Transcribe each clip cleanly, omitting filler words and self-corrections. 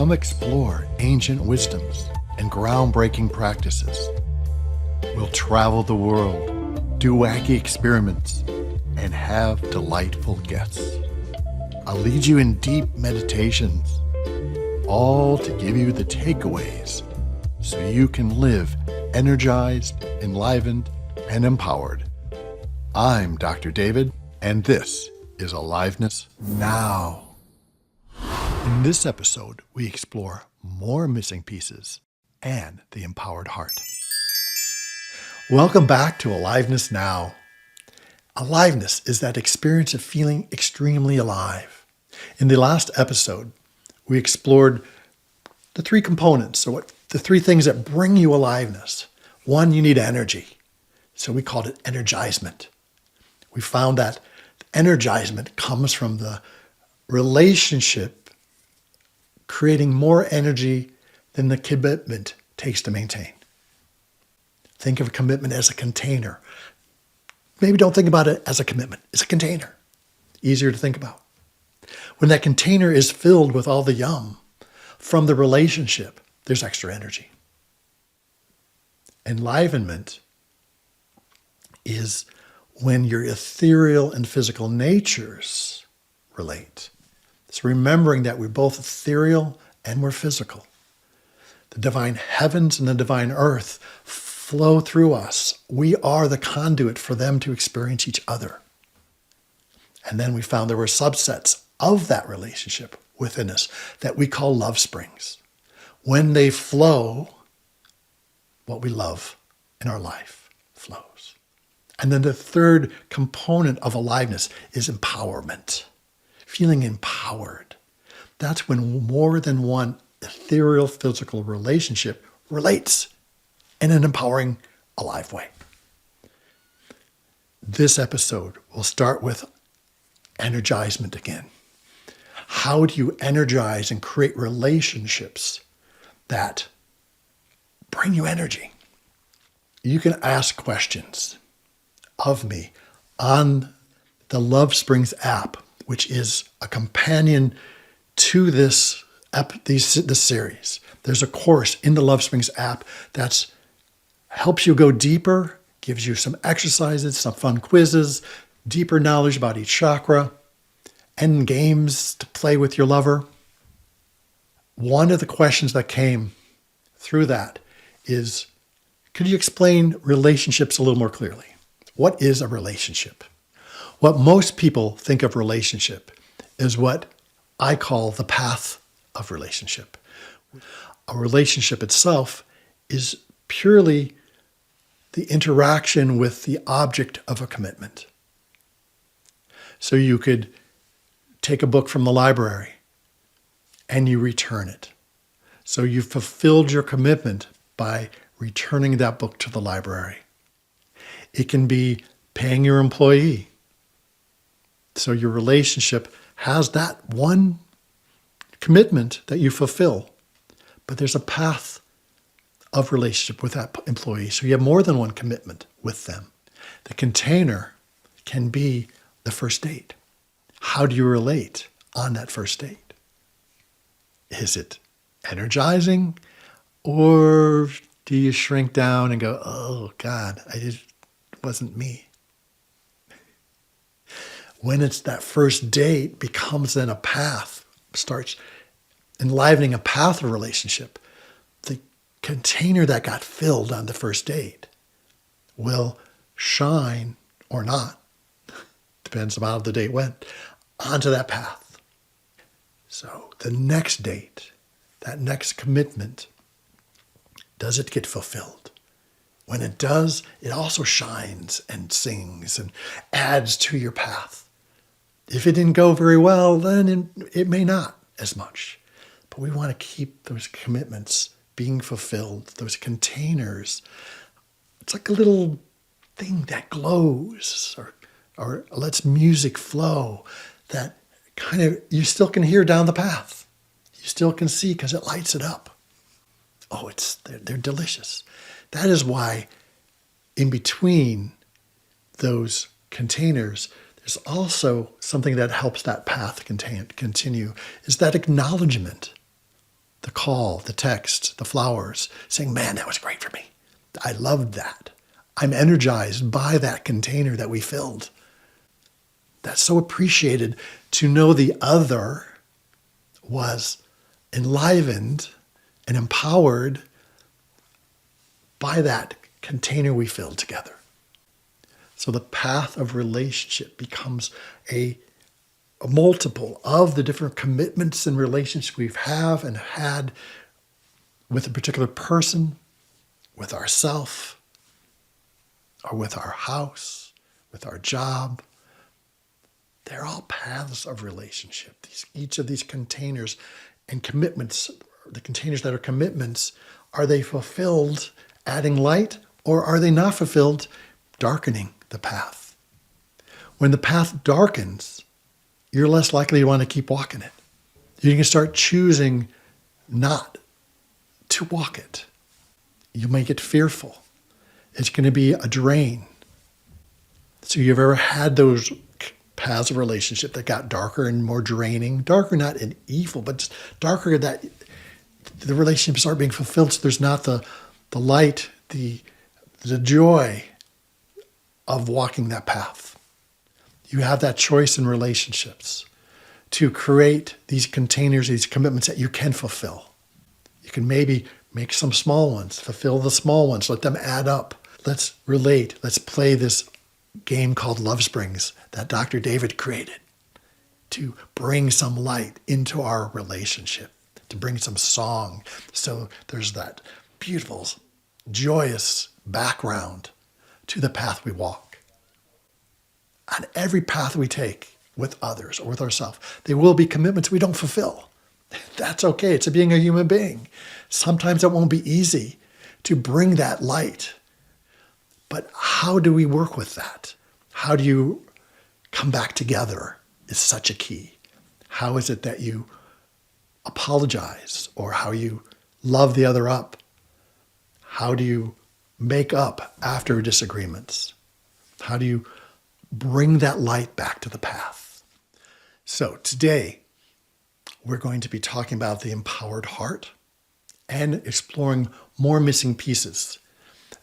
Come explore ancient wisdoms and groundbreaking practices. We'll travel the world, do wacky experiments, and have delightful guests. I'll lead you in deep meditations, all to give you the takeaways so you can live energized, enlivened, and empowered. I'm Dr. David, and this is Aliveness Now. In this episode, we explore more missing pieces and the empowered heart. Welcome back to Aliveness Now. Aliveness is that experience of feeling extremely alive. In the last episode, we explored the three components, the three things that bring you aliveness. One, you need energy. So we called it energizement. We found that energizement comes from the relationship creating more energy than the commitment takes to maintain. Think of a commitment as a container. Maybe don't think about it as a commitment. It's a container. Easier to think about. When that container is filled with all the yum from the relationship, there's extra energy. Enlivenment is when your ethereal and physical natures relate. It's remembering that we're both ethereal and we're physical. The divine heavens and the divine earth flow through us. We are the conduit for them to experience each other. And then we found there were subsets of that relationship within us that we call love springs. When they flow, what we love in our life flows. And then the third component of aliveness is empowerment. Feeling empowered. That's when more than one ethereal physical relationship relates in an empowering, alive way. This episode will start with energizement again. How do you energize and create relationships that bring you energy? You can ask questions of me on the Love Springs app, which is a companion to this series. There's a course in the Love Springs app that helps you go deeper, gives you some exercises, some fun quizzes, deeper knowledge about each chakra, and games to play with your lover. One of the questions that came through that is, could you explain relationships a little more clearly? What is a relationship? What most people think of relationship is what I call the path of relationship. A relationship itself is purely the interaction with the object of a commitment. So you could take a book from the library and you return it. So you've fulfilled your commitment by returning that book to the library. It can be paying your employee. So your relationship has that one commitment that you fulfill, but there's a path of relationship with that employee. So you have more than one commitment with them. The container can be the first date. How do you relate on that first date? Is it energizing, or do you shrink down and go, oh God, it wasn't me? When it's that first date becomes then a path, starts enlivening a path of relationship, the container that got filled on the first date will shine or not, depends on how the date went, onto that path. So the next date, that next commitment, does it get fulfilled? When it does, it also shines and sings and adds to your path. If it didn't go very well, then it may not as much. But we want to keep those commitments being fulfilled, those containers. It's like a little thing that glows or lets music flow that kind of, you still can hear down the path. You still can see because it lights it up. Oh, they're delicious. That is why in between those containers, there's also something that helps that path continue, is that acknowledgement the call, the text, the flowers, saying, man, that was great for me. I loved that. I'm energized by that container that we filled. That's so appreciated to know the other was enlivened and empowered by that container we filled together. So the path of relationship becomes a multiple of the different commitments and relationships we've have and had with a particular person, with ourself, or with our house, with our job. They're all paths of relationship. Each of these containers and commitments, the containers that are commitments, are they fulfilled, adding light, or are they not fulfilled, darkening the path? When the path darkens, you're less likely to want to keep walking it. You can start choosing not to walk it. You may get fearful. It's going to be a drain. So you've ever had those paths of relationship that got darker and more draining? Darker not in evil, but just darker that the relationships aren't being fulfilled. So there's not the light, the joy of walking that path. You have that choice in relationships to create these containers, these commitments that you can fulfill. You can maybe make some small ones, fulfill the small ones, let them add up. Let's relate. Let's play this game called Love Springs that Dr. David created to bring some light into our relationship, to bring some song. So there's that beautiful, joyous background to the path we walk. On every path we take with others or with ourselves, there will be commitments we don't fulfill. That's okay. It's being a human being. Sometimes it won't be easy to bring that light. But how do we work with that? How do you come back together is such a key. How is it that you apologize or how you love the other up? How do you make up after disagreements? How do you bring that light back to the path? So today, we're going to be talking about the empowered heart and exploring more missing pieces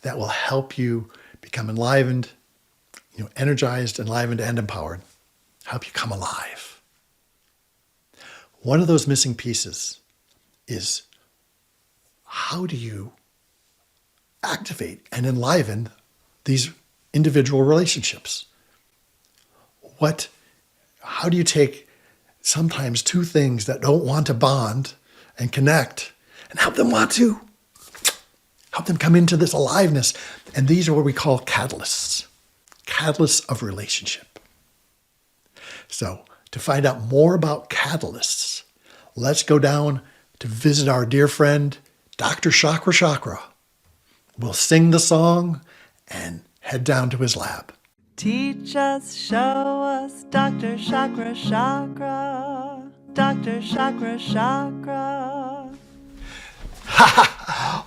that will help you become enlivened, energized, enlivened, and empowered, help you come alive. One of those missing pieces is how do you activate and enliven these individual relationships? How do you take sometimes two things that don't want to bond and connect and help them come into this aliveness? And these are what we call catalysts of relationship. So to find out more about catalysts, let's go down to visit our dear friend, Dr. Chakra. We'll sing the song and head down to his lab. Teach us, show us, Dr. Chakra. Dr. Chakra.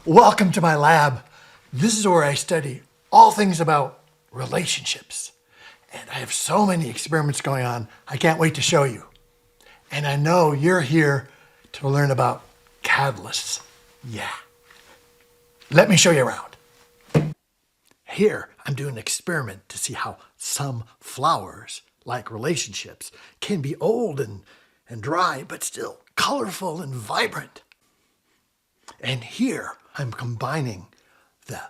Welcome to my lab. This is where I study all things about relationships. And I have so many experiments going on, I can't wait to show you. And I know you're here to learn about catalysts. Yeah. Let me show you around. Here, I'm doing an experiment to see how some flowers, like relationships, can be old and dry, but still colorful and vibrant. And here, I'm combining the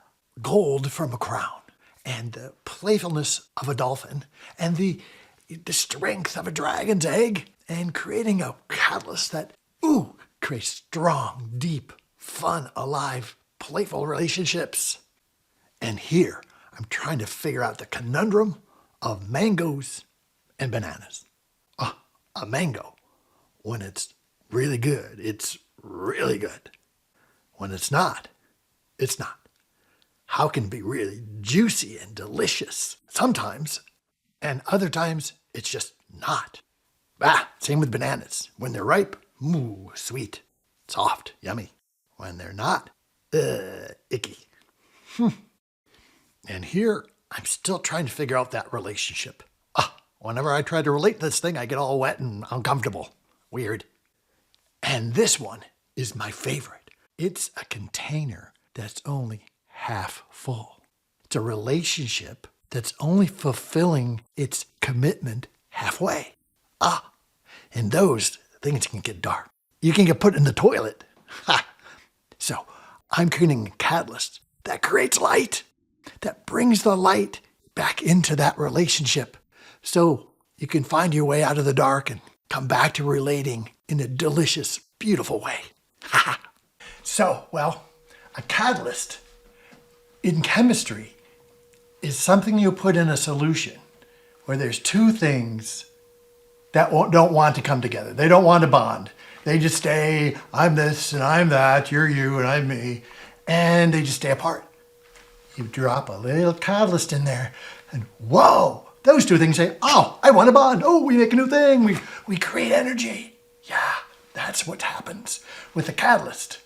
gold from a crown and the playfulness of a dolphin and the strength of a dragon's egg and creating a catalyst that, creates strong, deep, fun, alive, playful relationships. And here, I'm trying to figure out the conundrum of mangoes and bananas. A mango, when it's really good, it's really good. When it's not, it's not. How can it be really juicy and delicious sometimes, and other times it's just not? Same with bananas. When they're ripe, sweet, soft, yummy. When they're not, icky. And here, I'm still trying to figure out that relationship. Whenever I try to relate this thing, I get all wet and uncomfortable. Weird. And this one is my favorite. It's a container that's only half full. It's a relationship that's only fulfilling its commitment halfway. And those things can get dark. You can get put in the toilet. Ha! So I'm creating a catalyst that creates light, that brings the light back into that relationship so you can find your way out of the dark and come back to relating in a delicious, beautiful way. So, well, a catalyst in chemistry is something you put in a solution where there's two things that don't want to come together. They don't want to bond. They just stay, I'm this and I'm that, you're you and I'm me, and they just stay apart. You drop a little catalyst in there and whoa, those two things say, oh, I want to bond. Oh, we make a new thing. We create energy. Yeah, that's what happens with a catalyst.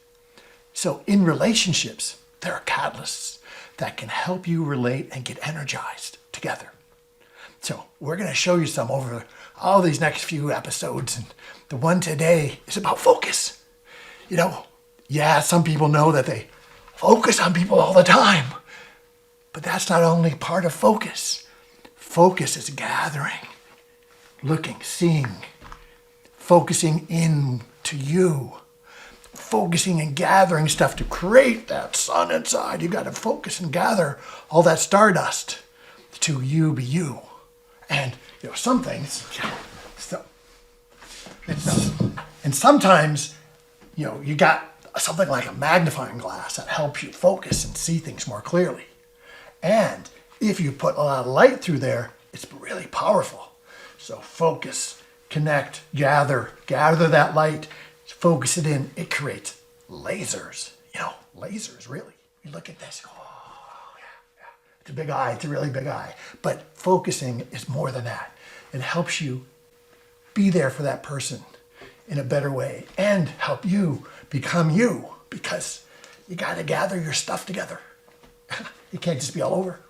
So in relationships, there are catalysts that can help you relate and get energized together. So we're going to show you some over all these next few episodes. And the one today is about focus. You know, yeah, some people know that they focus on people all the time. But that's not only part of focus. Focus is gathering, looking, seeing, focusing in to you, focusing and gathering stuff to create that sun inside. You got to focus and gather all that stardust to you be you. And you know, some things, and sometimes, you know, you got something like a magnifying glass that helps you focus and see things more clearly. And if you put a lot of light through there, it's really powerful. So focus, connect, gather that light, focus it in. It creates lasers. You know, lasers, really. You look at this, oh, yeah. It's a big eye. It's a really big eye. But focusing is more than that. It helps you be there for that person in a better way and help you become you, because you got to gather your stuff together. You can't just be all over.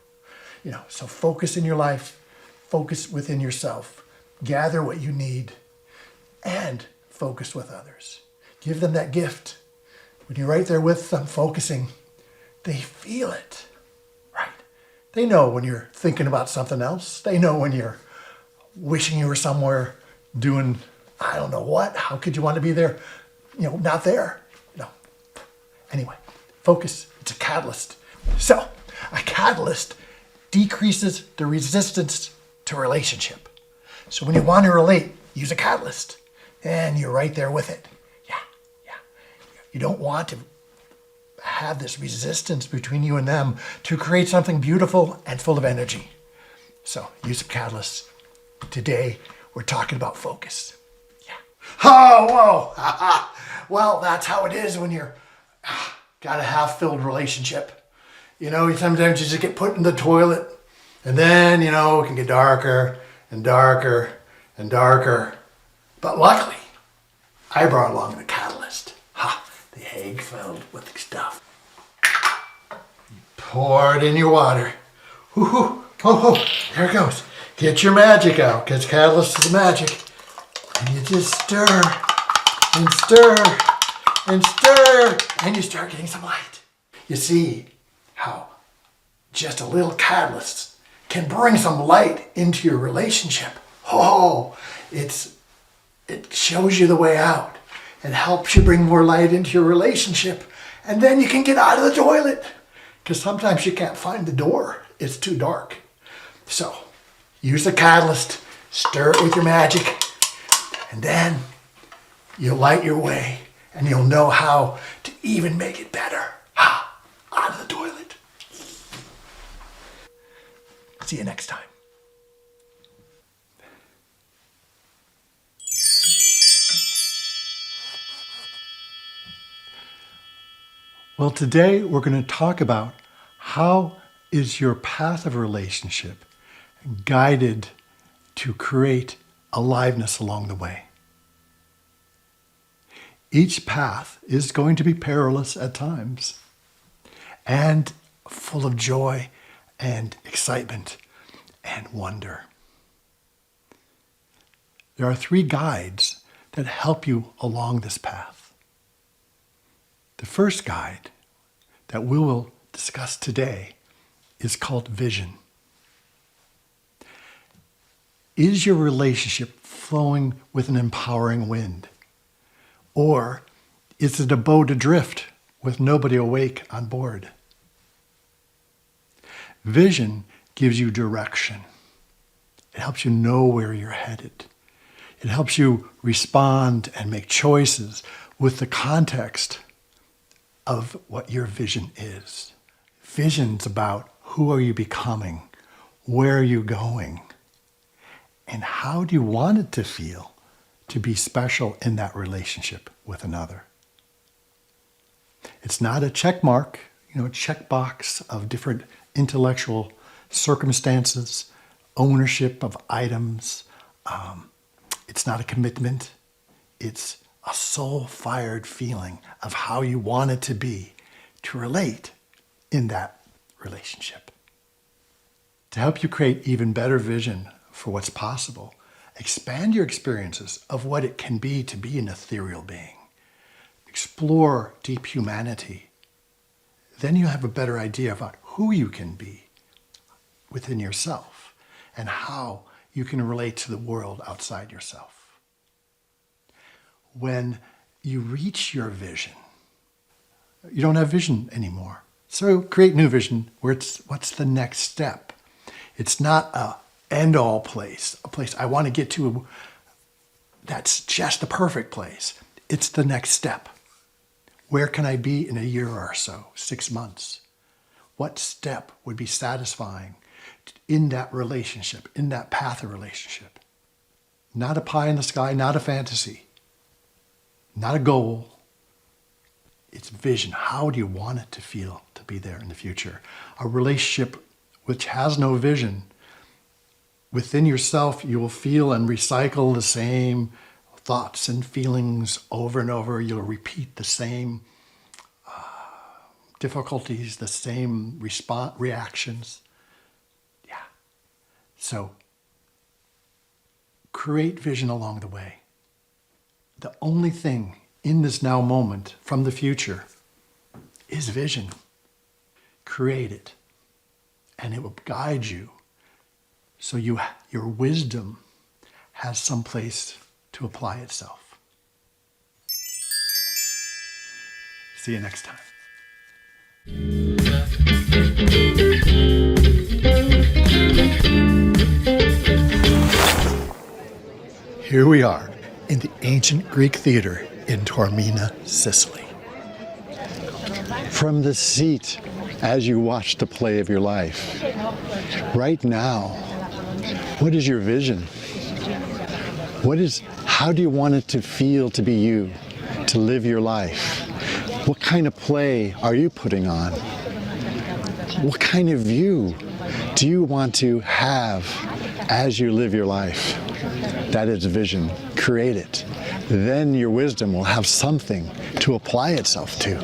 You know, so focus in your life, focus within yourself, gather what you need, and focus with others. Give them that gift. When you're right there with them focusing, they feel it, right? They know when you're thinking about something else. They know when you're wishing you were somewhere doing, I don't know what. How could you want to be there? You know, not there. No. Anyway, focus. It's a catalyst. So, a catalyst decreases the resistance to relationship. So when you want to relate, use a catalyst. And you're right there with it. Yeah. You don't want to have this resistance between you and them to create something beautiful and full of energy. So use a catalyst. Today, we're talking about focus. Yeah. Oh, whoa. Well, that's how it is when you're got a half-filled relationship. You know, sometimes you just get put in the toilet, and then, you know, it can get darker and darker and darker. But luckily, I brought along the catalyst. The egg filled with stuff. Pour it in your water. There it goes. Get your magic out, because catalyst is magic. And you just stir and stir and stir, and you start getting some light. You see how just a little catalyst can bring some light into your relationship. It shows you the way out and helps you bring more light into your relationship. And then you can get out of the toilet, because sometimes you can't find the door. It's too dark. So use the catalyst, stir it with your magic, and then you'll light your way and you'll know how to even make it better. Out of the toilet. See you next time. Well, today we're going to talk about how is your path of relationship guided to create aliveness along the way. Each path is going to be perilous at times and full of joy and excitement and wonder. There are 3 guides that help you along this path. The first guide that we will discuss today is called vision. Is your relationship flowing with an empowering wind? Or is it a boat adrift with nobody awake on board? Vision gives you direction. It helps you know where you're headed. It helps you respond and make choices with the context of what your vision is. Vision's about who are you becoming, where are you going, and how do you want it to feel to be special in that relationship with another. It's not a check mark, checkbox of different intellectual circumstances, ownership of items. It's not a commitment. It's a soul-fired feeling of how you want it to be to relate in that relationship. To help you create even better vision for what's possible, expand your experiences of what it can be to be an ethereal being. Explore deep humanity. Then you have a better idea about who you can be within yourself and how you can relate to the world outside yourself. When you reach your vision, you don't have vision anymore. So create new vision where what's the next step? It's not a end-all place, a place I want to get to that's just the perfect place. It's the next step. Where can I be in a year or so, 6 months? What step would be satisfying in that relationship, in that path of relationship? Not a pie in the sky, not a fantasy, not a goal. It's vision. How do you want it to feel to be there in the future? A relationship which has no vision, within yourself, you will feel and recycle the same thoughts and feelings over and over. You'll repeat the same difficulties, the same reactions. Yeah. So create vision along the way. The only thing in this now moment from the future is vision. Create it, and it will guide you so your wisdom has some place to apply itself. See you next time. Here we are in the ancient Greek theater in Taormina, Sicily. From the seat as you watch the play of your life, right now, what is your vision? How do you want it to feel to be you, to live your life? What kind of play are you putting on? What kind of view do you want to have as you live your life? That is vision. Create it. Then your wisdom will have something to apply itself to.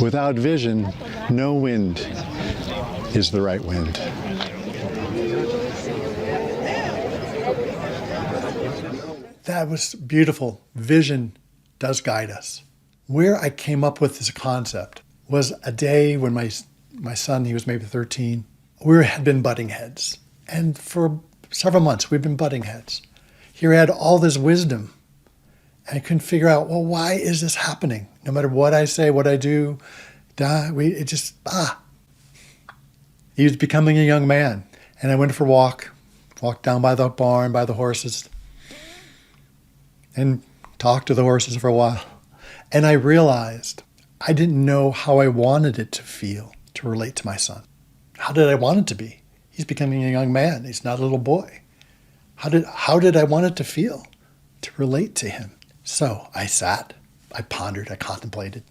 Without vision, no wind is the right wind. That was beautiful. Vision does guide us. Where I came up with this concept was a day when my son, he was maybe 13, we had been butting heads. And for several months, we've been butting heads. Here I had all this wisdom, and I couldn't figure out, well, why is this happening? No matter what I say, what I do, He was becoming a young man. And I went for a walked down by the barn, by the horses, and talked to the horses for a while. And I realized I didn't know how I wanted it to feel to relate to my son. How did I want it to be? He's becoming a young man. He's not a little boy. How did I want it to feel to relate to him? So I sat, I pondered, I contemplated.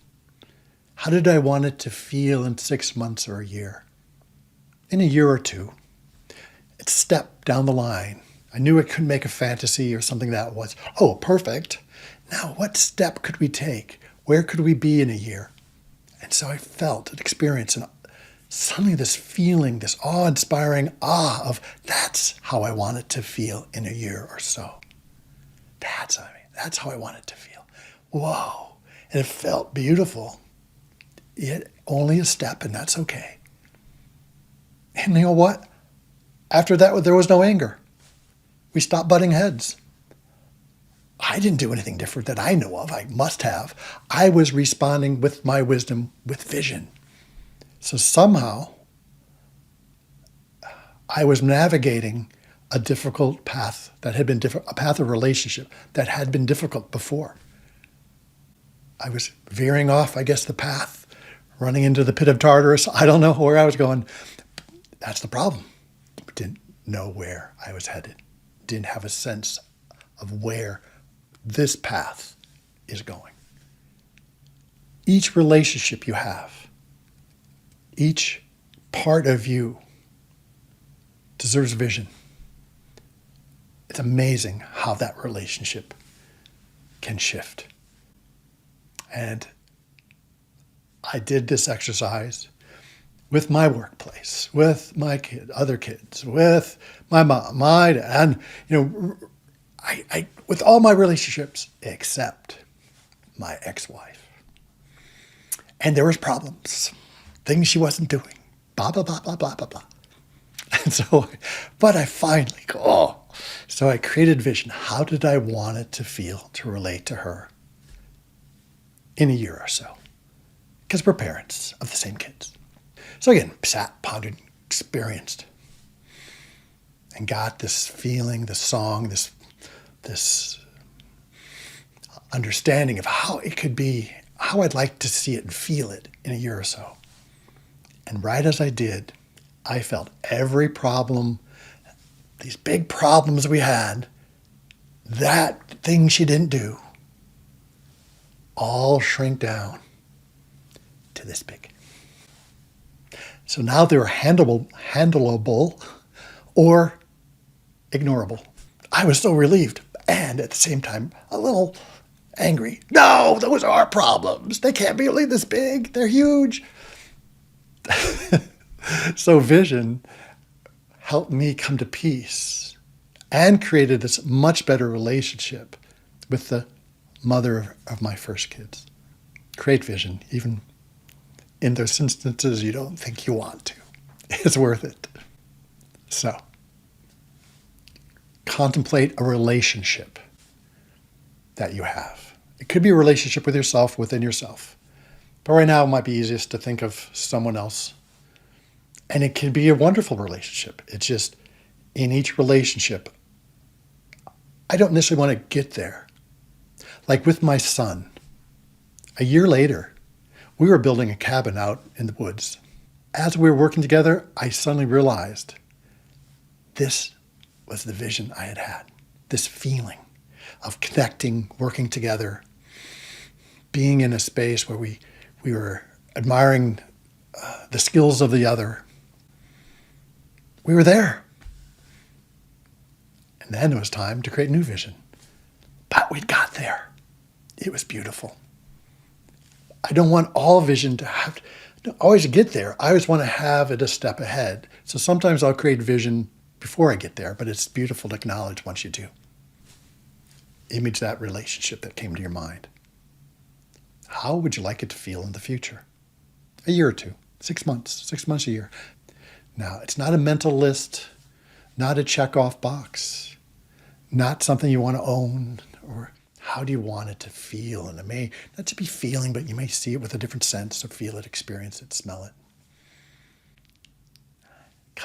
How did I want it to feel in 6 months or a year? In a year or two, it's a step down the line. I knew I couldn't make a fantasy or something that was, oh, perfect. Now, what step could we take? Where could we be in a year? And so I felt and experienced, and suddenly this feeling, this awe-inspiring of that's how I want it to feel in a year or so. That's how I want it to feel. Whoa. And it felt beautiful. Yet only a step, and that's okay. And you know what? After that, there was no anger. We stopped butting heads. I didn't do anything different that I know of. I must have. I was responding with my wisdom, with vision. So somehow, I was navigating a difficult path that had been a path of relationship that had been difficult before. I was veering off, I guess, the path, running into the pit of Tartarus. I don't know where I was going. That's the problem. Didn't know where I was headed. Didn't have a sense of where this path is going. Each relationship you have, each part of you deserves vision. It's amazing how that relationship can shift. And I did this exercise with my workplace, with my other kids, with my mom, my dad, and I with all my relationships except my ex-wife. And there was problems, things she wasn't doing, blah, blah, blah, blah, blah, blah, blah. And so, but I finally so I created vision. How did I want it to feel to relate to her in a year or so? Because we're parents of the same kids. So again, sat, pondered, experienced, and got this feeling, this song, this understanding of how it could be, how I'd like to see it and feel it in a year or so. And right as I did, I felt every problem, these big problems we had, that thing she didn't do, all shrink down to this big. So now they were handleable or ignorable. I was so relieved and at the same time a little angry. No, those are our problems. They can't be only this big. They're huge. So vision helped me come to peace and created this much better relationship with the mother of my first kids. Create vision, even in those instances you don't think you want to. It's worth it. So, contemplate a relationship that you have. It could be a relationship with yourself, within yourself. But right now it might be easiest to think of someone else. And it can be a wonderful relationship. It's just, in each relationship, I don't necessarily want to get there. Like with my son, a year later, we were building a cabin out in the woods. As we were working together, I suddenly realized this was the vision I had had. This feeling of connecting, working together, being in a space where we were admiring the skills of the other. We were there. And then it was time to create new vision. But we got there. It was beautiful. I don't want all vision to have to always get there. I always want to have it a step ahead. So sometimes I'll create vision before I get there, but it's beautiful to acknowledge once you do. Image that relationship that came to your mind. How would you like it to feel in the future? A year or two, 6 months, a year. Now, it's not a mental list, not a check-off box, not something you want to own, or how do you want it to feel? And it may not to be feeling, but you may see it with a different sense, so feel it, experience it, smell it.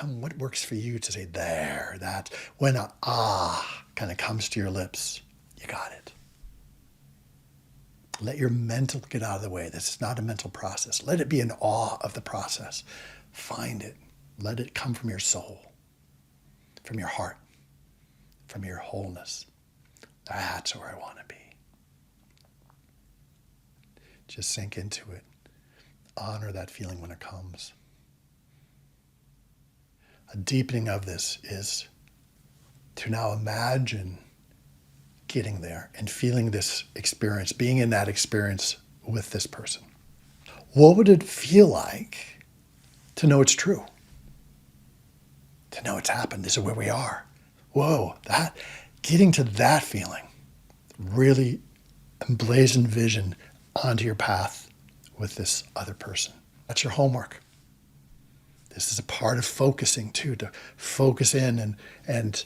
What works for you to say there, that when a kind of comes to your lips, you got it. Let your mental get out of the way. This is not a mental process. Let it be an awe of the process. Find it. Let it come from your soul, from your heart, from your wholeness. That's where I want to be. Just sink into it. Honor that feeling when it comes. A deepening of this is to now imagine getting there and feeling this experience, being in that experience with this person. What would it feel like to know it's true? To know it's happened. This is where we are. Whoa, getting to that feeling really emblazoned vision onto your path with this other person. That's your homework. This is a part of focusing too, to focus in and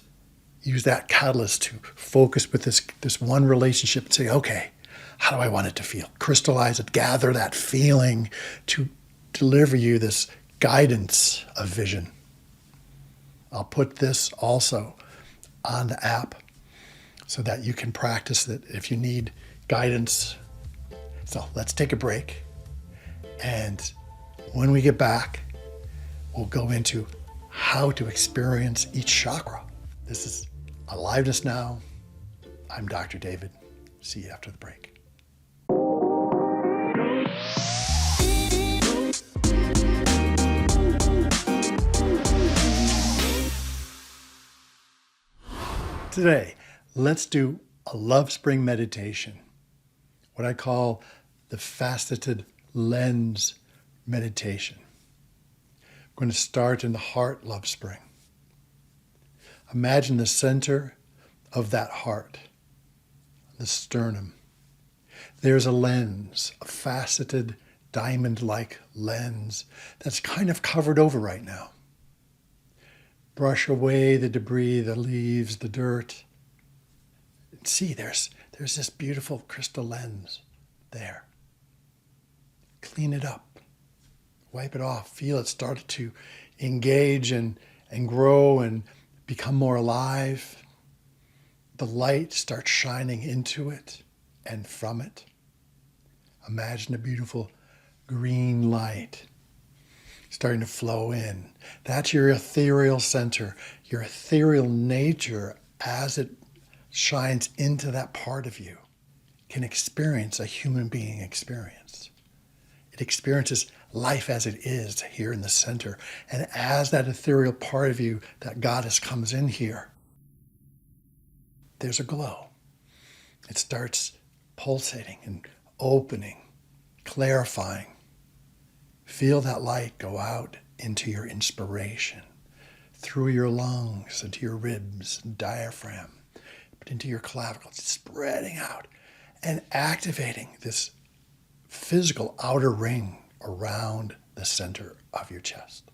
use that catalyst to focus with this one relationship and say, okay, how do I want it to feel? Crystallize it, gather that feeling to deliver you this guidance of vision. I'll put this also on the app so that you can practice it if you need guidance. So let's take a break. And when we get back, we'll go into how to experience each chakra. This is Aliveness Now. I'm Dr. David. See you after the break. Today, let's do a love spring meditation, what I call the faceted lens meditation. I'm going to start in the heart love spring. Imagine the center of that heart, the sternum. There's a lens, a faceted diamond-like lens that's kind of covered over right now. Brush away the debris, the leaves, the dirt. See, there's this beautiful crystal lens there. Clean it up. Wipe it off. Feel it start to engage and grow and become more alive. The light starts shining into it and from it. Imagine a beautiful green light starting to flow in. That's your ethereal center, your ethereal nature as it shines into that part of you can experience a human being experience. It experiences life as it is here in the center. And as that ethereal part of you, that goddess comes in here, there's a glow. It starts pulsating and opening, clarifying. Feel that light go out into your inspiration, through your lungs, into your ribs and diaphragm, but into your clavicles, spreading out and activating this physical outer ring around the center of your chest.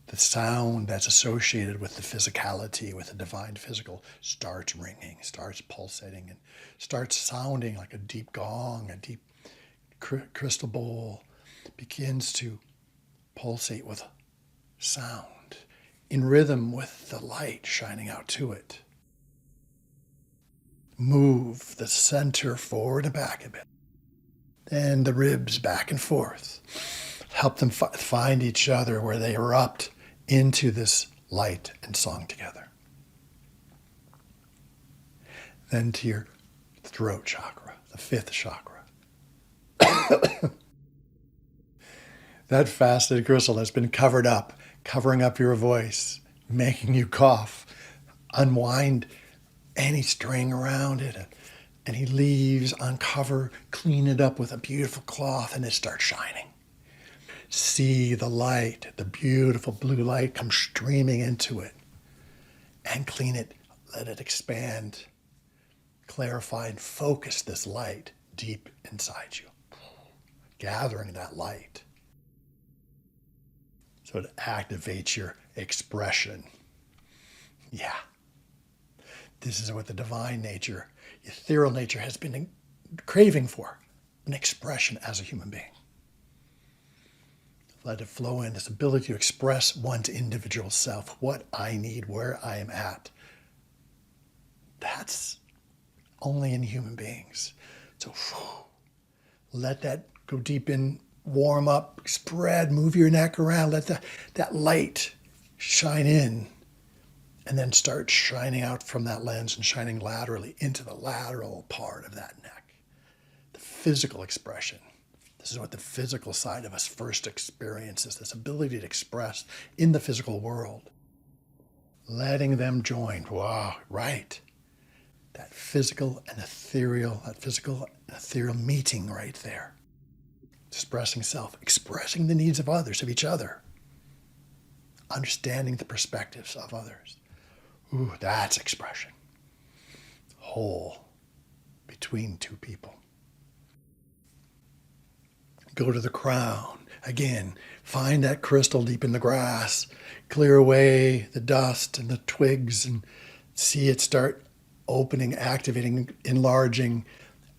The sound that's associated with the physicality, with the divine physical, starts ringing, starts pulsating, and starts sounding like a deep gong, a deep crystal bowl, begins to pulsate with sound, in rhythm with the light shining out to it. Move the center forward and back a bit. Then the ribs back and forth. Help them find each other where they erupt into this light and song together. Then to your throat chakra, the fifth chakra. That faceted crystal that's been covered up, covering up your voice, making you cough. Unwind any string around it, any leaves, uncover, clean it up with a beautiful cloth, and it starts shining. See the light, the beautiful blue light come streaming into it, and clean it, let it expand, clarify, and focus this light deep inside you, gathering that light. So it activates your expression. Yeah. This is what the divine nature, ethereal nature has been craving for, an expression as a human being. Let it flow in, this ability to express one's individual self, what I need, where I am at. That's only in human beings. So let that go deep in, warm up, spread, move your neck around, let that light shine in, and then start shining out from that lens and shining laterally into the lateral part of that neck. The physical expression. This is what the physical side of us first experiences, this ability to express in the physical world. Letting them join. Wow, right. That physical and ethereal meeting right there. Expressing self, expressing the needs of others, of each other. Understanding the perspectives of others. Ooh, that's expression. Whole between two people. Go to the crown. Again, find that crystal deep in the grass. Clear away the dust and the twigs and see it start opening, activating, enlarging,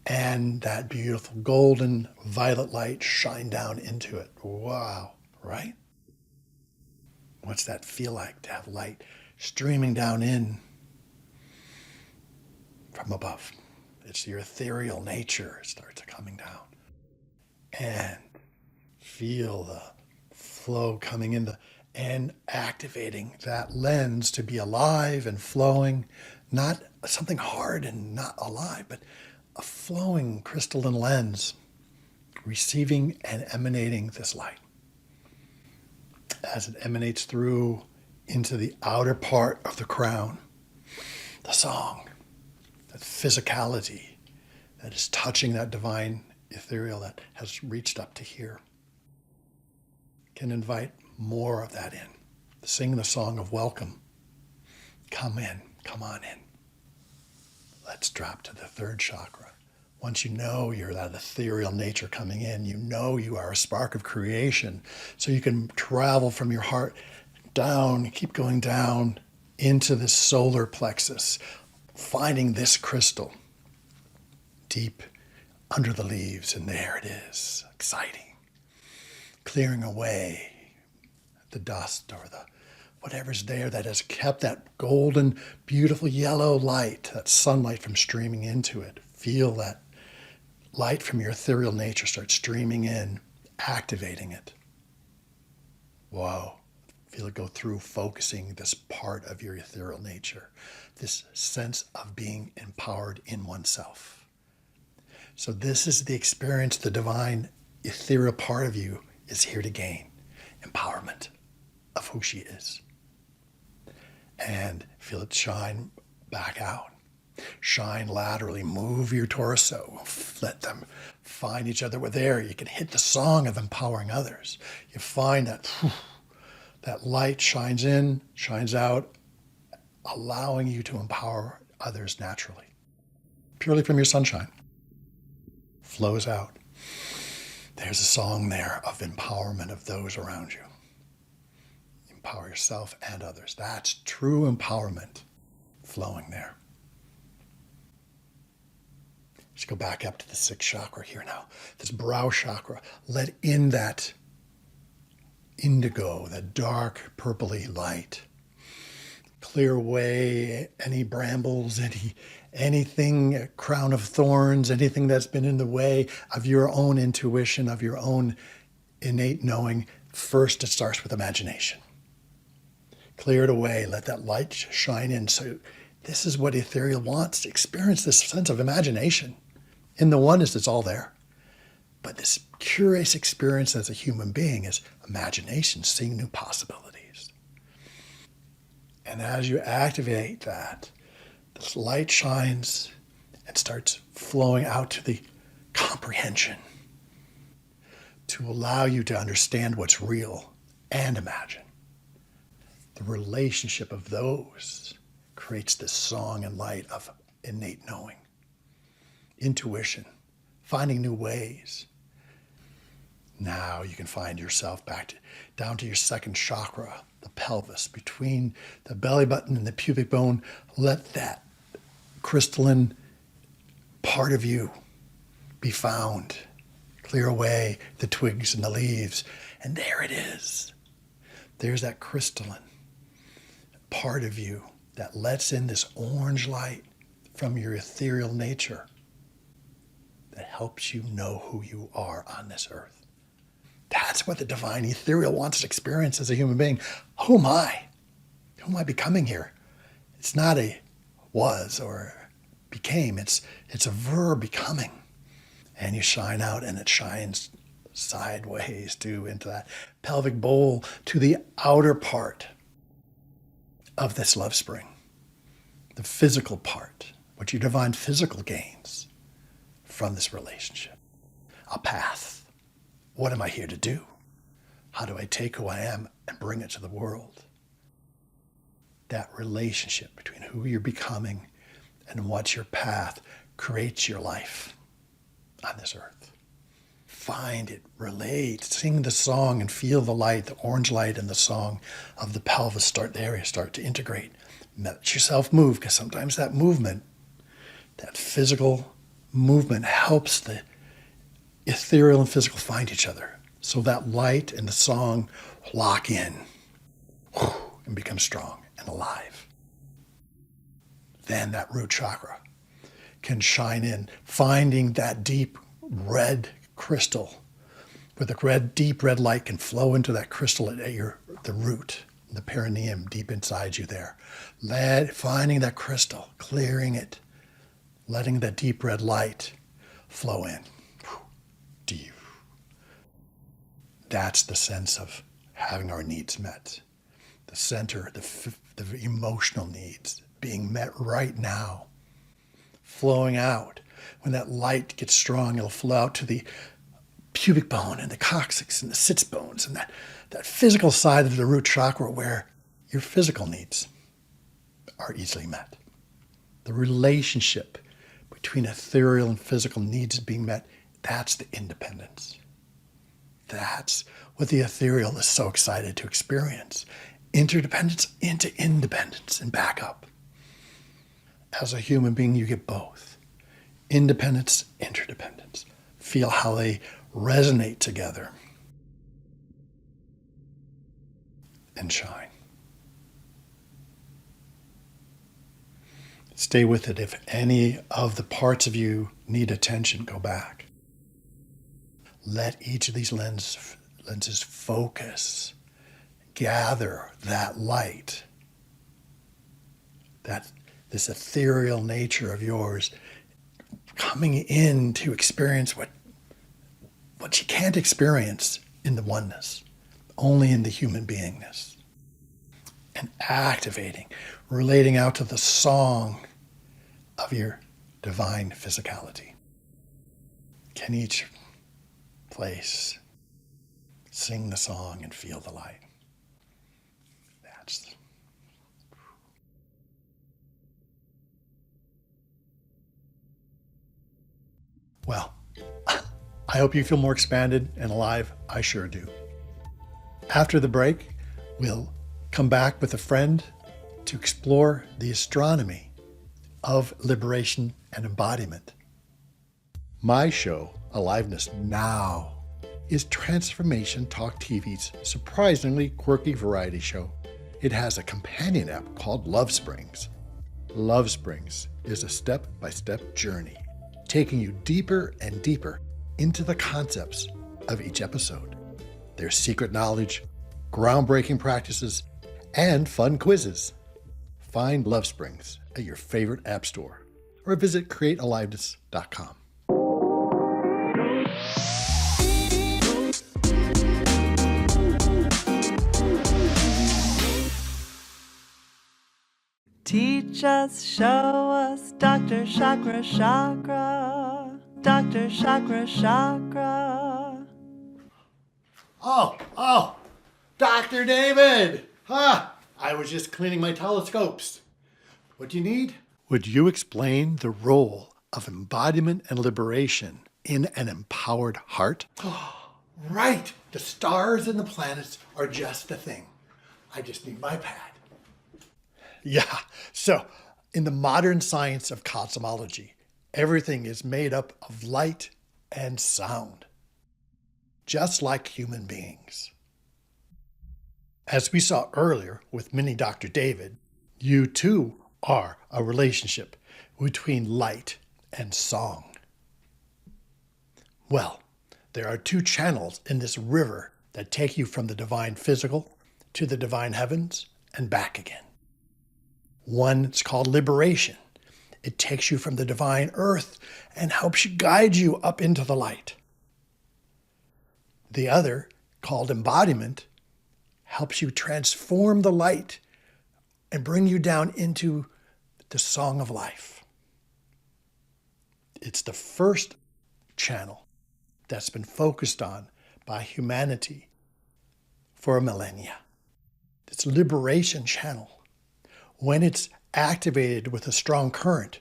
and that beautiful golden violet light shine down into it. Wow, right? What's that feel like to have light streaming down in from above? It's your ethereal nature starts coming down. And feel the flow coming in and activating that lens to be alive and flowing, not something hard and not alive, but a flowing crystalline lens, receiving and emanating this light. As it emanates through into the outer part of the crown, the song, that physicality that is touching that divine ethereal that has reached up to here, can invite more of that in. Sing the song of welcome. Come in, come on in. Let's drop to the third chakra. Once you know you're that ethereal nature coming in, you know you are a spark of creation. So you can travel from your heart down, keep going down into the solar plexus, finding this crystal deep under the leaves, and there it is, exciting. Clearing away the dust or the whatever's there that has kept that golden, beautiful yellow light, that sunlight from streaming into it. Feel that light from your ethereal nature start streaming in, activating it. Wow. Feel it go through, focusing this part of your ethereal nature, this sense of being empowered in oneself. So this is the experience the divine ethereal part of you is here to gain, empowerment of who she is. And feel it shine back out. Shine laterally, move your torso, let them find each other. We're there. You can hit the song of empowering others. You find that light shines in, shines out, allowing you to empower others naturally. Purely from your sunshine. Flows out. There's a song there of empowerment of those around you. Empower yourself and others. That's true empowerment flowing there. Let's go back up to the sixth chakra here now. This brow chakra. Let in that indigo, that dark purpley light. Clear away any brambles, anything, a crown of thorns, anything that's been in the way of your own intuition, of your own innate knowing. First, it starts with imagination. Clear it away. Let that light shine in. So this is what ethereal wants to experience, this sense of imagination. In the oneness, it's all there. But this curious experience as a human being is imagination, seeing new possibilities. And as you activate that, this light shines and starts flowing out to the comprehension to allow you to understand what's real and imagine. The relationship of those creates this song and light of innate knowing, intuition, finding new ways. Now you can find yourself down to your second chakra, the pelvis, between the belly button and the pubic bone. Let that crystalline part of you be found. Clear away the twigs and the leaves. And there it is. There's that crystalline part of you that lets in this orange light from your ethereal nature that helps you know who you are on this earth. That's what the divine ethereal wants to experience as a human being. Who am I? Who am I becoming here? It's not a was or became. It's a verb, becoming. And you shine out, and it shines sideways too into that pelvic bowl, to the outer part of this love spring, the physical part, what your divine physical gains from this relationship. A path. What am I here to do? How do I take who I am and bring it to the world? That relationship between who you're becoming and what's your path creates your life on this earth. Find it, relate, sing the song and feel the light, the orange light and the song of the pelvis start to integrate. Let yourself move, because sometimes that movement, that physical movement helps the ethereal and physical find each other. So that light and the song lock in and become strong and alive. Then that root chakra can shine in, finding that deep red crystal, where the deep red light can flow into that crystal at the root, the perineum, deep inside you there. Finding that crystal, clearing it, letting that deep red light flow in. Deep. That's the sense of having our needs met. The center, the emotional needs being met right now, flowing out. When that light gets strong, it'll flow out to the pubic bone and the coccyx and the sits bones and that physical side of the root chakra where your physical needs are easily met. The relationship between ethereal and physical needs being met, that's the independence. That's what the ethereal is so excited to experience. Interdependence into independence and back up. As a human being, you get both. Independence, interdependence. Feel how they resonate together and shine. Stay with it. If any of the parts of you need attention, go back. Let each of these lenses focus, gather that light, this ethereal nature of yours coming in to experience what you can't experience in the oneness, only in the human beingness. And activating, relating out to the song of your divine physicality. Can each place sing the song and feel the light? That's well, I hope you feel more expanded and alive. I sure do. After the break, we'll come back with a friend to explore the astronomy of liberation and embodiment. My show, Aliveness Now, is Transformation Talk TV's surprisingly quirky variety show. It has a companion app called Love Springs. Love Springs is a step-by-step journey, taking you deeper and deeper into the concepts of each episode. There's secret knowledge, groundbreaking practices, and fun quizzes. Find Love Springs at your favorite app store or visit createaliveness.com. Teach us, show us, Dr. Chakra Chakra. Dr. Chakra Chakra. Oh, Dr. David! I was just cleaning my telescopes. What do you need? Would you explain the role of embodiment and liberation in an empowered heart? Right! The stars and the planets are just the thing. I just need my pad. Yeah, so in the modern science of cosmology, everything is made up of light and sound, just like human beings. As we saw earlier with Mini Dr. David, you too are a relationship between light and song. Well, there are two channels in this river that take you from the divine physical to the divine heavens and back again. One is called liberation. It takes you from the divine earth and helps you guide you up into the light. The other, called embodiment, helps you transform the light and bring you down into the song of life. It's the first channel that's been focused on by humanity for a millennia. It's a liberation channel. When it's activated with a strong current,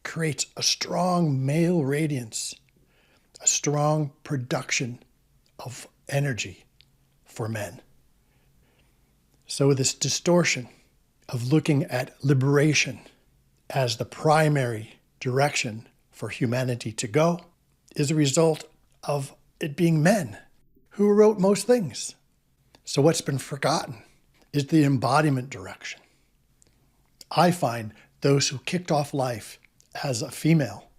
creates a strong male radiance, a strong production of energy for men. So this distortion of looking at liberation as the primary direction for humanity to go is a result of it being men who wrote most things. So what's been forgotten is the embodiment direction. I find those who kicked off life as a female,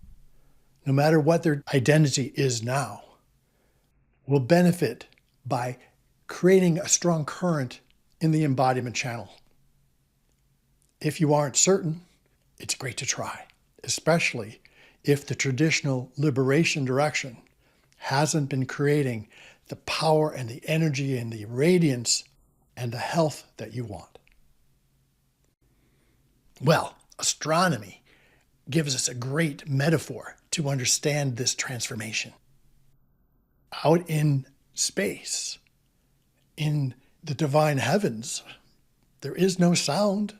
no matter what their identity is now, will benefit by creating a strong current in the embodiment channel. If you aren't certain, it's great to try, especially if the traditional liberation direction hasn't been creating the power and the energy and the radiance and the health that you want. Well, astronomy gives us a great metaphor to understand this transformation. Out in space, in the divine heavens, there is no sound.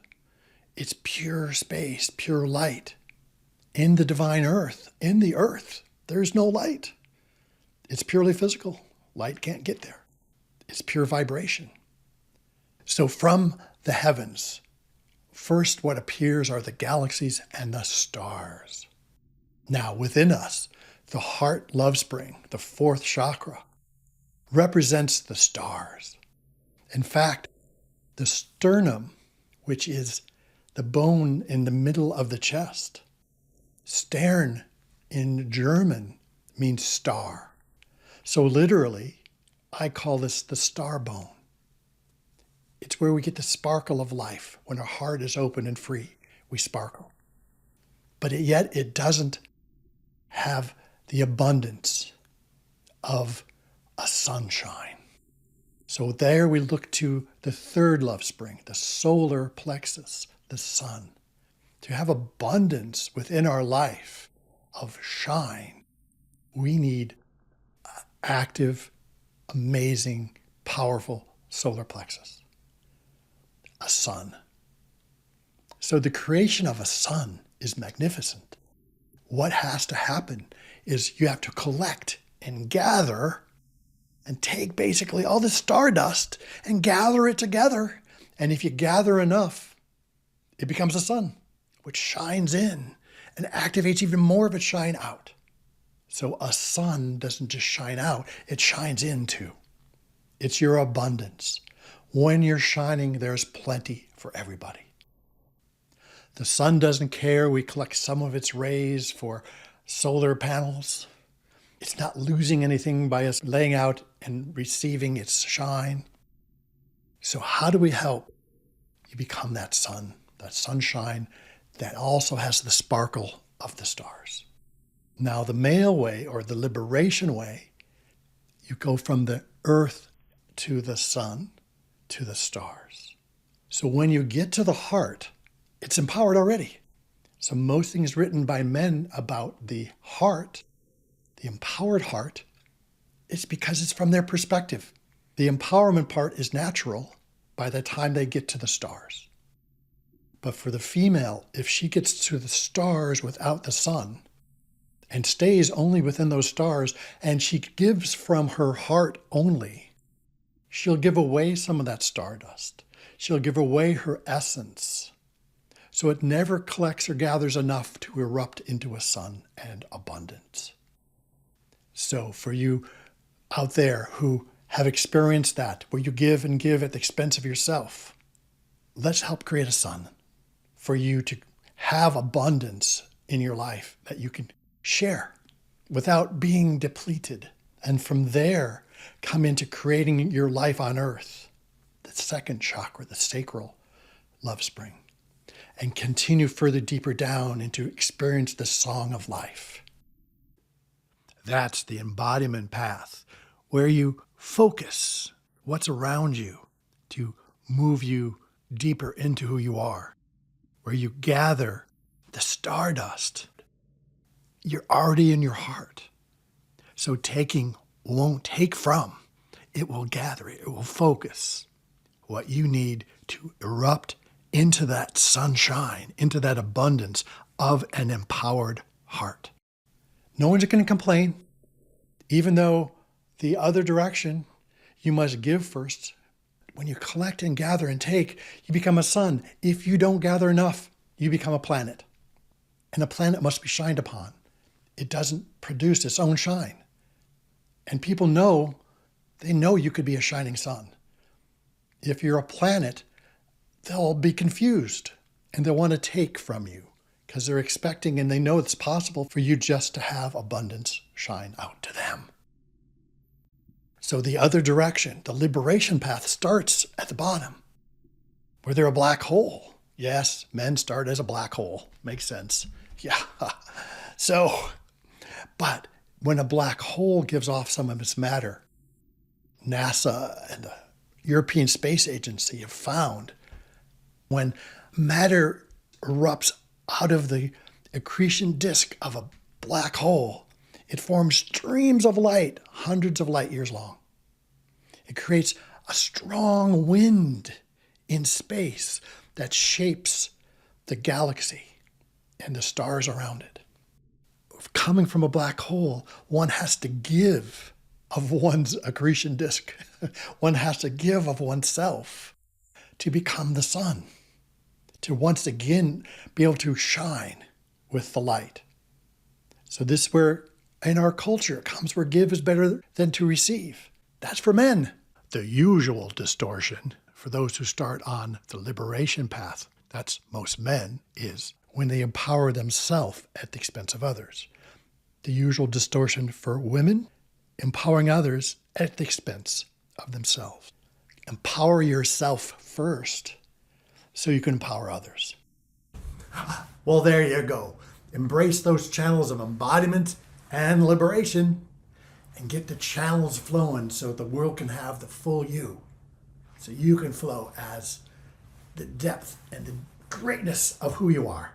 It's pure space, pure light. In the divine earth, in the earth, there's no light. It's purely physical. Light can't get there. It's pure vibration. So from the heavens, first what appears are the galaxies and the stars. Now within us, the heart love spring, the fourth chakra, represents the stars. In fact, the sternum, which is the bone in the middle of the chest, Stern in German means star. So literally, I call this the star bone. It's where we get the sparkle of life. When our heart is open and free, we sparkle. But yet it doesn't have the abundance of a sunshine. So there we look to the third love spring, the solar plexus, the sun. To have abundance within our life of shine, we need active, amazing, powerful solar plexus, a sun. So the creation of a sun is magnificent. What has to happen is you have to collect and gather and take basically all the stardust and gather it together. And if you gather enough, it becomes a sun, which shines in and activates even more of its shine out. So a sun doesn't just shine out, it shines in too. It's your abundance. When you're shining, there's plenty for everybody. The sun doesn't care. We collect some of its rays for solar panels. It's not losing anything by us laying out and receiving its shine. So how do we help you become that sun, that sunshine that also has the sparkle of the stars? Now, the male way, or the liberation way, you go from the earth to the sun to the stars. So when you get to the heart, it's empowered already. So most things written by men about the heart, the empowered heart, it's because it's from their perspective. The empowerment part is natural by the time they get to the stars. But for the female, if she gets to the stars without the sun and stays only within those stars, and she gives from her heart only, she'll give away some of that stardust. She'll give away her essence. So it never collects or gathers enough to erupt into a sun and abundance. So for you out there who have experienced that, where you give and give at the expense of yourself, let's help create a sun for you to have abundance in your life that you can share without being depleted. And from there, come into creating your life on earth, the second chakra, the sacral love spring, and continue further deeper down into experience the song of life. That's the embodiment path, where you focus what's around you to move you deeper into who you are, where you gather the stardust. You're already in your heart. So taking won't take from, it will gather, it will focus what you need to erupt into that sunshine, into that abundance of an empowered heart. No one's going to complain. Even though the other direction, you must give first. When you collect and gather and take, you become a sun. If you don't gather enough, you become a planet. And a planet must be shined upon. It doesn't produce its own shine. And people know, they know you could be a shining sun. If you're a planet, they'll be confused and they'll want to take from you because they're expecting and they know it's possible for you just to have abundance shine out to them. So the other direction, the liberation path, starts at the bottom where they're a black hole. Yes, men start as a black hole. Makes sense. Yeah. So, but when a black hole gives off some of its matter, NASA and the European Space Agency have found when matter erupts out of the accretion disk of a black hole, it forms streams of light, hundreds of light years long. It creates a strong wind in space that shapes the galaxy and the stars around it. Coming from a black hole, one has to give of one's accretion disk. One has to give of oneself to become the sun, to once again be able to shine with the light. So this is where in our culture it comes where give is better than to receive. That's for men. The usual distortion for those who start on the liberation path, that's most men, is when they empower themselves at the expense of others. The usual distortion for women, empowering others at the expense of themselves. Empower yourself first so you can empower others. Well, there you go. Embrace those channels of embodiment and liberation and get the channels flowing so the world can have the full you. So you can flow as the depth and the greatness of who you are.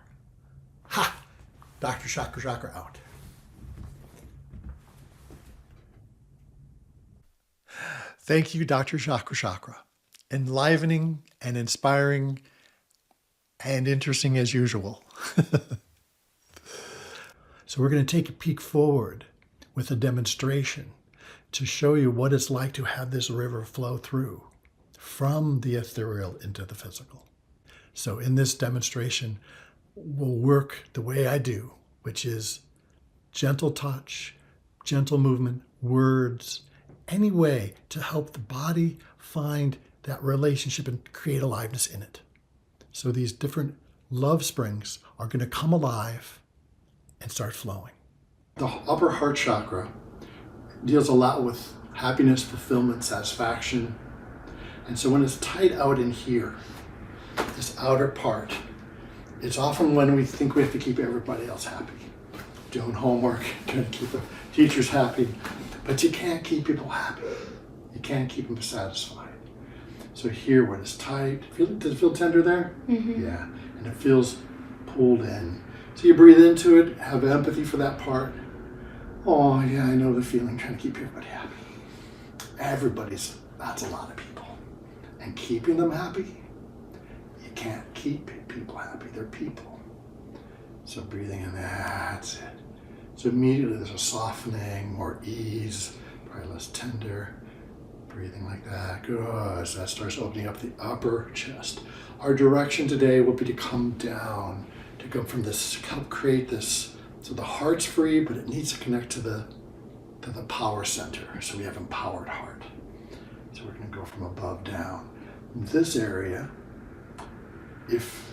Ha! Dr. Chakra out. Thank you, Dr. Chakra. Enlivening and inspiring and interesting as usual. So we're going to take a peek forward with a demonstration to show you what it's like to have this river flow through from the ethereal into the physical. So in this demonstration, we'll work the way I do, which is gentle touch, gentle movement, words, any way to help the body find that relationship and create aliveness in it. So these different love springs are going to come alive and start flowing. The upper heart chakra deals a lot with happiness, fulfillment, satisfaction. And so when it's tight out in here, this outer part, it's often when we think we have to keep everybody else happy. Doing homework, trying to keep the teachers happy. But you can't keep people happy. You can't keep them satisfied. So here, when it's tight, does it feel tender there? Mm-hmm. Yeah, and it feels pulled in. So you breathe into it, have empathy for that part. Oh yeah, I know the feeling, trying to keep everybody happy. That's a lot of people. And keeping them happy, you can't keep people happy, they're people. So breathing in, that's it. So immediately there's a softening, more ease, probably less tender. Breathing like that, good. So that starts opening up the upper chest. Our direction today will be to come down, to go from this, help create this. So the heart's free, but it needs to connect to the power center. So we have empowered heart. So we're going to go from above down. In this area, if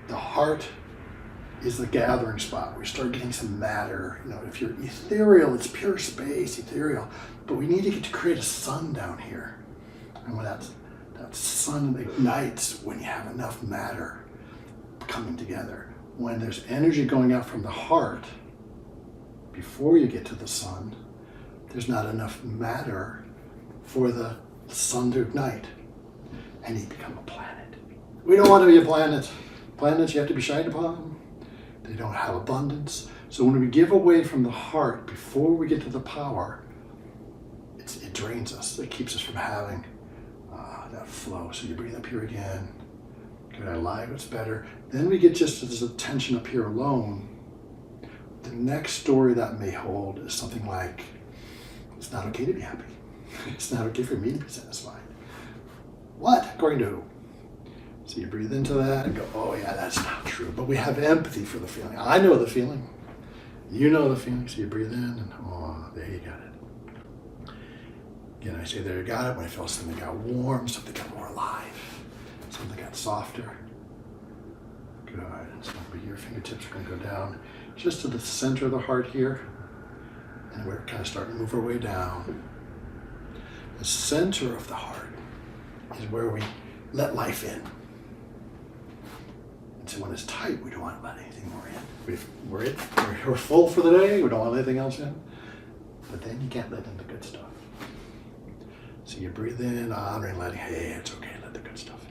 the heart is the gathering spot, we start getting some matter. If you're ethereal, it's pure space, ethereal. But we need to get to create a sun down here. And when that sun ignites, when you have enough matter coming together. When there's energy going out from the heart, before you get to the sun, there's not enough matter for the sun to ignite. And you become a planet. We don't want to be a planet. Planets you have to be shined upon. They don't have abundance. So when we give away from the heart before we get to the power, it drains us. It keeps us from having that flow. So you breathe up here again. Good, alive, it's better. Then we get just this attention up here alone. The next story that may hold is something like, It's not okay to be happy. It's not okay for me to be satisfied. What? According to who? So you breathe into that and go, oh yeah, that's not true. But we have empathy for the feeling. I know the feeling. You know the feeling. So you breathe in and, oh, there you got it. Again, I say there you got it when I feel something got warm, something got more alive, something got softer. Good. And so your fingertips are going to go down just to the center of the heart here. And we're kind of starting to move our way down. The center of the heart is where we let life in. And so when it's tight, we don't want to let anything more in. We're full for the day, we don't want anything else in. But then you can't let in the good stuff. So you breathe in, honoring, letting, hey, it's okay, let the good stuff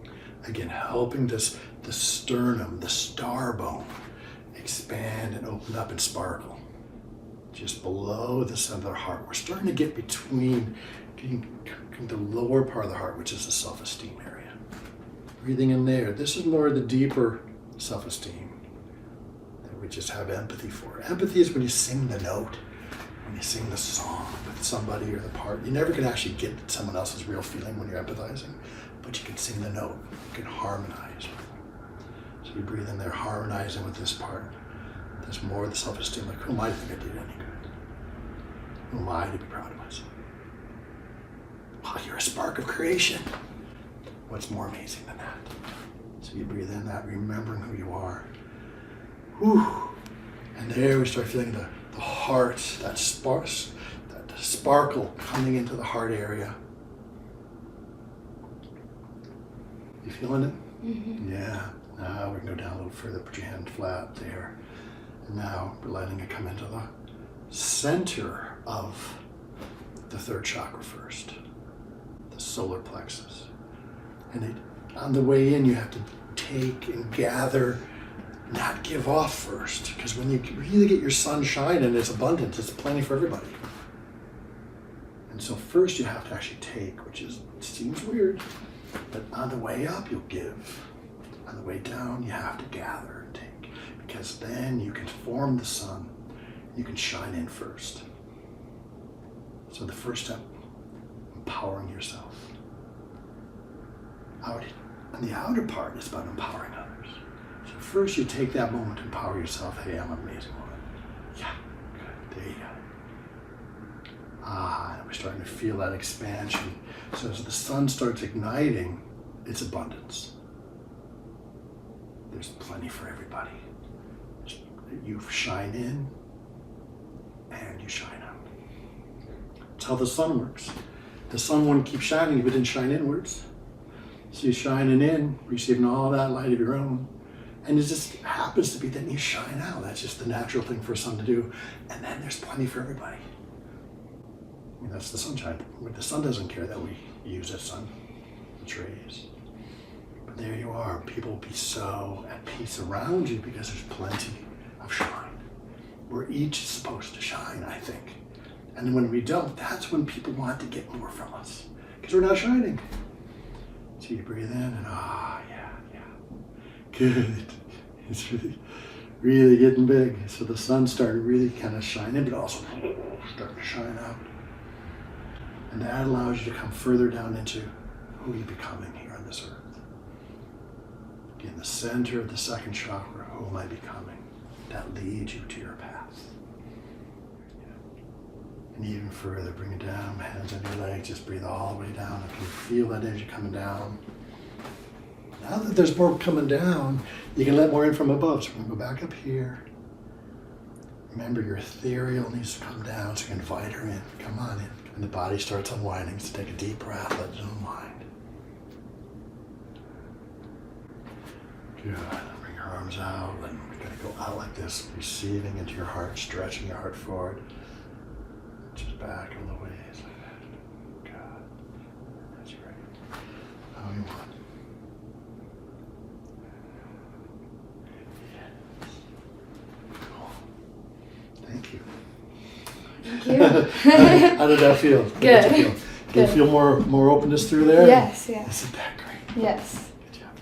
in. Again, helping the sternum, the star bone, expand and open up and sparkle. Just below the center of the heart. We're starting to get between the lower part of the heart, which is the self-esteem area. Breathing in there. This is more the deeper self-esteem that we just have empathy for. Empathy is when you sing the note, when you sing the song with somebody or the part. You never can actually get someone else's real feeling when you're empathizing, but you can sing the note. You can harmonize. So you breathe in there, harmonizing with this part. There's more of the self-esteem, like, who am I to think I did any good? Who am I to be proud of myself? Wow, you're a spark of creation. What's more amazing than that? So you breathe in that, remembering who you are. Whew. And there we start feeling the heart, that sparkle coming into the heart area. You feeling it? Mm-hmm. Yeah. Now we can go down a little further, put your hand flat there. And now we're letting it come into the center of the third chakra first, the solar plexus. And on the way in, you have to take and gather, not give off first. Because when you really get your sun shining, it's abundant, it's plenty for everybody. And so first you have to actually take, which seems weird, but on the way up, you'll give. On the way down, you have to gather and take. Because then you can form the sun, you can shine in first. So the first step, empowering yourself. And the outer part is about empowering others. So first you take that moment to empower yourself. Hey, I'm an amazing woman. Yeah, good, there you go. And we're starting to feel that expansion. So as the sun starts igniting, it's abundance. There's plenty for everybody. You shine in and you shine out. That's how the sun works. The sun wouldn't keep shining if it didn't shine inwards. So you're shining in, receiving all that light of your own, and it just happens to be that you shine out. That's just the natural thing for a sun to do. And then there's plenty for everybody. I mean, that's the sunshine. The sun doesn't care that we use that sun, its rays. But there you are. People will be so at peace around you because there's plenty of shine. We're each supposed to shine, I think. And when we don't, that's when people want to get more from us. Because we're not shining. So you breathe in and yeah. Good. It's really getting big. So the sun's starting to really kind of shine in, but also starting to shine out. And that allows you to come further down into who you're becoming here on this earth. In the center of the second chakra, who am I becoming? That leads you to your path. And even further, bring it down, hands on your legs, just breathe all the way down. If you feel that energy coming down. Now that there's more coming down, you can let more in from above. So we're going to go back up here. Remember, your ethereal needs to come down, so you can invite her in. Come on in. And the body starts unwinding, so take a deep breath, let it unwind. Good. Bring your arms out. We're going to go out like this, receiving into your heart, stretching your heart forward. Just back a little ways like that. Good. That's right. How you want. Yes. Cool. Thank you. Thank you. How did that feel? Good. Do you feel more openness through there? Yes. Isn't that great? Yes. Good job.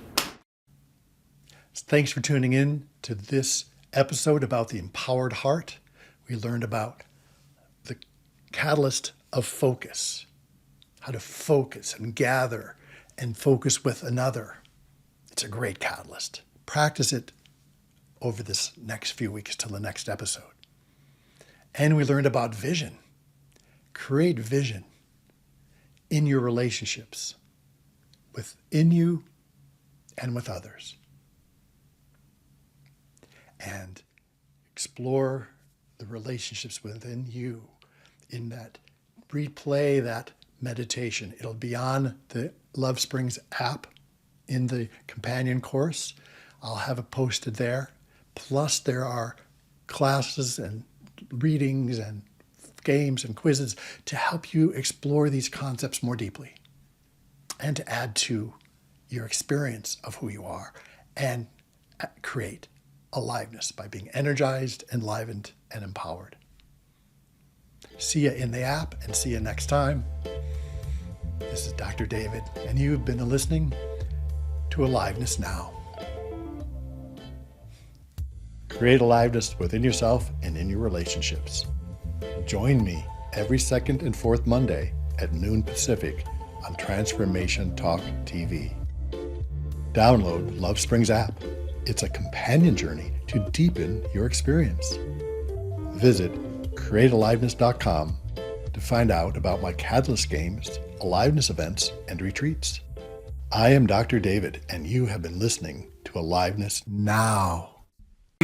Thanks for tuning in to this episode about the empowered heart. We learned about the catalyst of focus, how to focus and gather and focus with another. It's a great catalyst. Practice it over this next few weeks till the next episode. And we learned about vision. Create vision in your relationships, within you and with others. And explore the relationships within you in that. Replay that meditation. It'll be on the Love Springs app in the companion course. I'll have it posted there. Plus there are classes and readings and games and quizzes to help you explore these concepts more deeply and to add to your experience of who you are and create aliveness by being energized, enlivened, and empowered. See you in the app and see you next time. This is Dr. David, and you've been listening to Aliveness Now. Create aliveness within yourself and in your relationships. Join me every second and fourth Monday at noon Pacific on Transformation Talk TV. Download Love Springs app. It's a companion journey to deepen your experience. Visit createaliveness.com to find out about my Catalyst Games, Aliveness events, and retreats. I am Dr. David, and you have been listening to Aliveness Now.